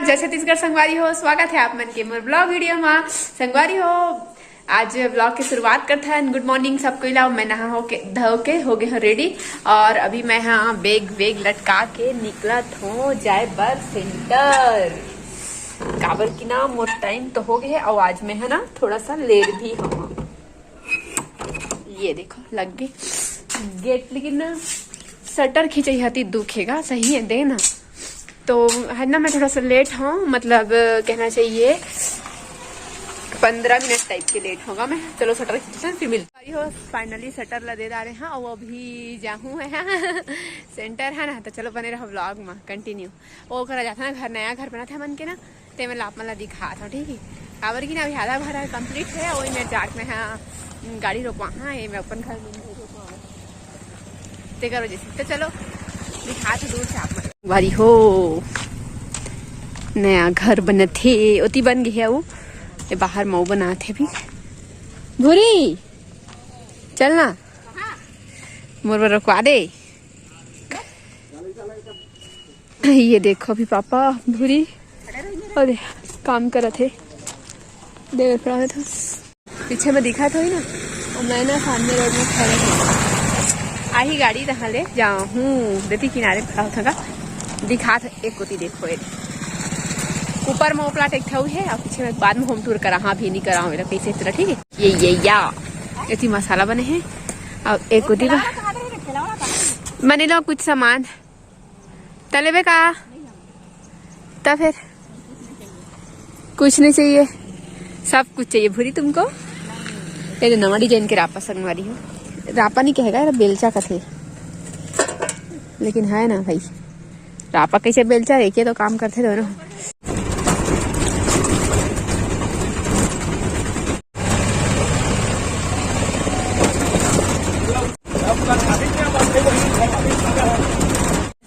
जय छत्तीसगढ़ संगवारी हो। स्वागत है आप मन के मोर ब्लॉग वीडियो में। संगवारी हो आज ब्लॉग की शुरुआत करते हैं। गुड मॉर्निंग सबको। लाओ मैं नहा हो के धो के हो गए हो रेडी और अभी मैं यहाँ बेग वेग लटका के निकला हूँ जाए बर सेंटर। काबर की ना मोर टाइम तो हो गया है और आज मैं है ना थोड़ा सा लेट भी हूँ। ये देखो लग गई गेट, लेकिन ना शटर खींची हती दुखेगा सही है दे ना, तो है ना मैं थोड़ा सा लेट हूँ, मतलब कहना चाहिए 15 मिनट टाइप के लेट होगा मैं। चलो शटर खींचते हैं फिर मिलती हो। फाइनली शटर लदे डाले हैं और अभी जाऊँ है सेंटर है ना, तो चलो बने रहो व्लॉग में कंटिन्यू। वो करा जाता ना घर, नया घर बना था मन के ना, तो मैं लाप मला दिखा था ठीक है। काबर की ना अभी आधा भरा कंप्लीट है, वही मैं जाट में हाँ गाड़ी रोकवा हाँ ये मैं अपन घर में रोकवा ते करो जैसे। तो चलो दिखा था दूर से आप वारी हो। नया घर बने थे उती बन गई है वो, ये बाहर मऊ बना थे भी। भूरी चलना मोर रुकवा दे। ये देखो अभी पापा भूरी और काम कर रहे थे, देख रहा था पीछे में दिखा था ही ना, और मैं ना सामने रोड में खड़ा था। आई गाड़ी रहा ले जाऊँ देती किनारे खड़ा था, दिखा था एक कोती देखो ये ऊपर में प्लाट एक था है और पीछे में बाद में होम टूर करा। हाँ भी नहीं करा मेरा कैसे तरह ठीक है। ये या ऐसी मसाला बने हैं और एक कोती बने लो कुछ सामान तलेबे का, तब फिर कुछ नहीं चाहिए सब कुछ चाहिए। भूरी तुमको ये जो नवा डिजाइन के रापा संगवारी हो, रापा नहीं कहेगा यार बेलचा का थे, लेकिन है ना भाई रापा कैसे बेलचा देखिए तो काम करते दोनों।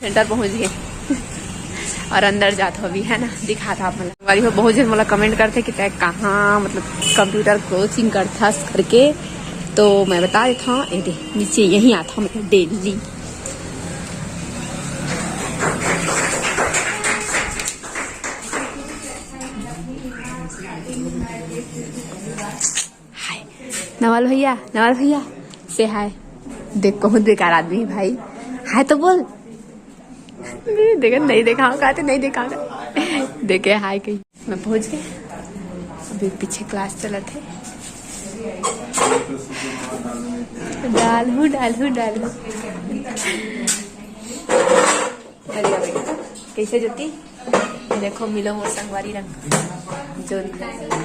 सेंटर पहुंच गए और अंदर जाते अभी है ना, दिखा था वाली हो। बहुत जन मतलब कमेंट करते कि तय कहाँ मतलब कंप्यूटर कोचिंग करता करके, तो मैं बता देता हूँ ये नीचे यहीं आता हूँ मतलब डेली। हाय नवाल भैया से हाय। देख बहुत बेकार आदमी है भाई, हाय तो बोल। देखा नहीं देखा कहते नहीं देखा देखे हाय कहीं। मैं पहुंच गए, अभी पीछे क्लास चला थे। डालू कैसे ज्योति देखो मिलो मोर संगवारी रंग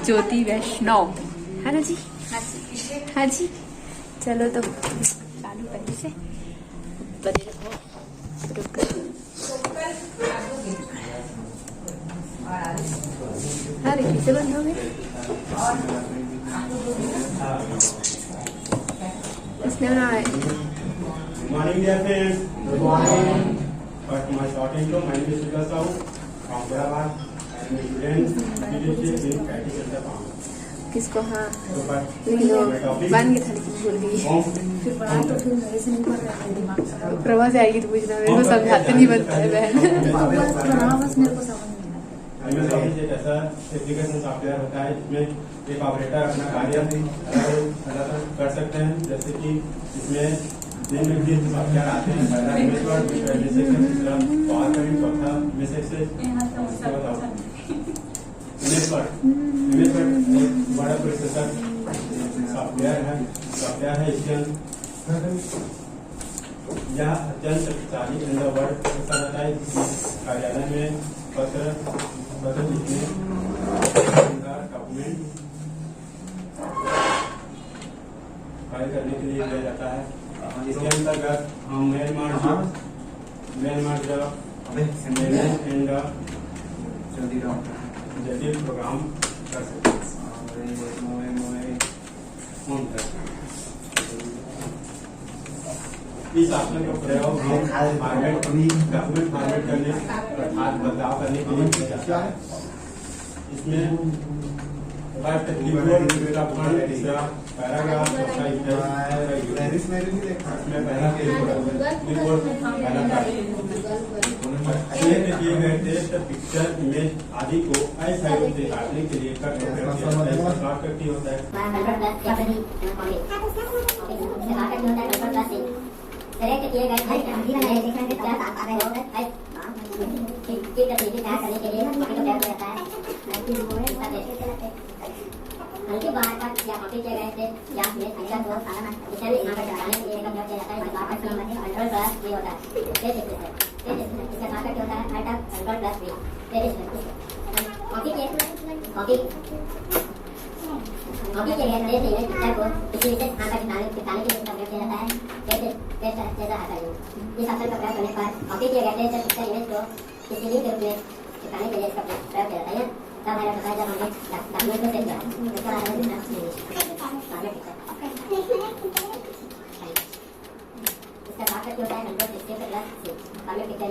ज्योति वैष्णव है ना जी। हाँ जी चलो तो चालू पहले से बने रहो। अरे कैसे बंद हो गए इसने बनाया। Morning dear friends. Good morning. But my short intro. My name is Sudha Sahu from Hyderabad. I am a student leadership in IT Center Farm. किसको हाँ बन गया था लेकिन भूल गई। फिर पढ़ा तो फिर मेरे से नहीं पढ़ रहा है दिमाग। प्रभा से आएगी तो पूछना, मेरे को समझाते नहीं बनता है बहन। बस मेरे को समझ MS Office एक ऐसा एप्लीकेशन सॉफ्टवेयर होता है जिसमें एक ऑपरेटर अपना कार्य कर सकते हैं। जैसे कि इसमें दिन में भी सॉफ्टवेयर आते हैं, पहला इमेज वर्ड, दूसरा डिसेक्शन, तीसरा पावर पॉइंट, चौथा मैसेज। इमेज वर्ड एक बड़ा प्रोसेसर सॉफ्टवेयर है। इसके यह अत्यंत शक्तिशाली वर्ड होता है। कार्यालय में पत्र लिखने, डॉक्यूमेंट फाइल करने के लिए दिया जाता है। इसके अंतर्गत हम मेल जटिल प्रोग्राम कर सकते हैं। इस ऑप्शन का प्रयोग हम डॉक्यूमेंट फॉर्मेट करने अर्थात बदलाव करने के लिए किया जाता है। इसमें फर्स्ट क्लिपबोर्ड, तीसरा पैराग्राफ, चौथा इसमें पहला क्लिपबोर्ड पहला सेलेक्ट किए गए टेक्स्ट पिक्चर इमेज आदि को आई साइडों से काटने के लिए कट शॉर्टकट की होता है। सेलेक्ट किए गए करने के लिए जाता है हल्की बार का या कॉपी किए गए थे या में पिक्चर को पिक्चर में यहाँ पर चलाने के लिए एक ब्लॉक किया जाता है वापस कंट्रोल प्लस वी होता है इसका शॉर्टकट होता है alt control plus V copy किए गए थे पिक्चर को किसी विशेष स्थान पर निकालने के लिए इसका ब्लॉक किया जाता है जैसा हटाइए इस ऑप्शन का प्रयोग करने पर कॉपी किए गए थे पिक्चर इमेज को किसी लिंक के रूप में निकालने के लिए इसका प्रयोग किया जाता है तब हमारा पता है जब हमने डॉक्यूमेंट को सेव किया इसका इसका शॉर्टकट होता है कंट्रोल प्लस सी पिक्चर या